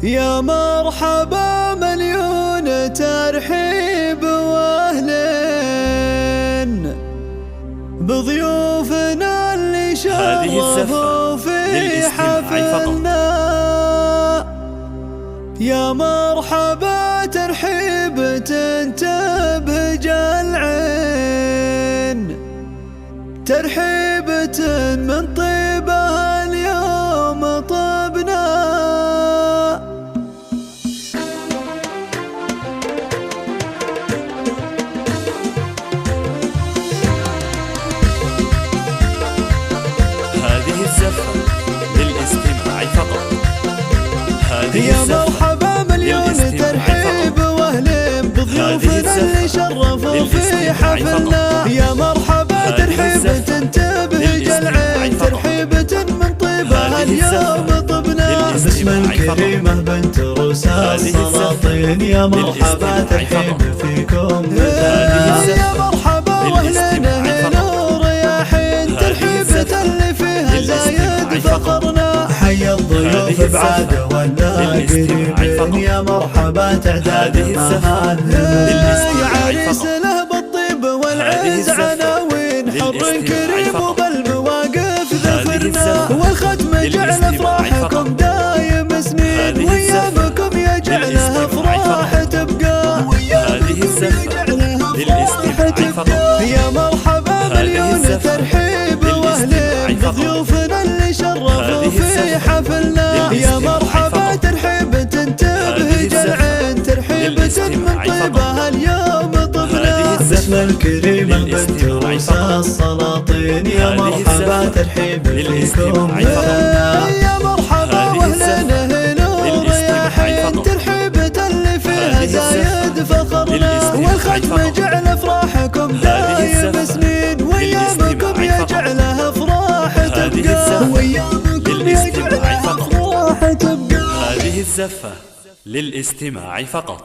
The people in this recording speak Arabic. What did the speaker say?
يا مرحبا مليون ترحيب واهلين بضيوفنا اللي شرفوا في حفلنا. يا مرحبا ترحيب تبهج العين، ترحيبة من طيبها اليوم طبنا. هذه الزفة للاستماع فقط. يا مرحبا مليون ترحيب واهلين بضيوفنا اللي شرفوا في حفلنا. يا مرحبا ترحيبة تبهج العين، ترحيبة من طيبها اليوم طبنا. باسم الكريمة بنت روس السلاطين، يا مرحبا ترحيب فيكم يا مرحبا واهلين نور يا حين، ترحيبة اللي فيها زايد فخرنا. حي الضيوف بعاد ولا قريبين، يا مرحبا تعداد مهالنا. يا عريس له بالطيب والعز عناوين، حر كريم وبالمواقف ذفرنا. والختم جعل افراحكم دايم سنين، وايامكم يجعلها افراح تبقى. يا مرحبا مليون ترحيب واهلين بضيوفنا اللي شرفوا في حفلنا. يا مرحبا ترحيبة تبهج العين، ترحيبة من طيبها اليوم طبنا. باسم الكريمة بنت روس السلاطين، يا مرحبا ترحيب فيكم يا مرحبا واهلنا نور يا حين، ترحيبة اللي فيها زايد فخرنا. والختم جعل افراحكم دايم سنين، وايامكم يجعلها افراح تبقى. وايامكم يجعلها افراح تبقى. هذه الزفة للاستماع فقط.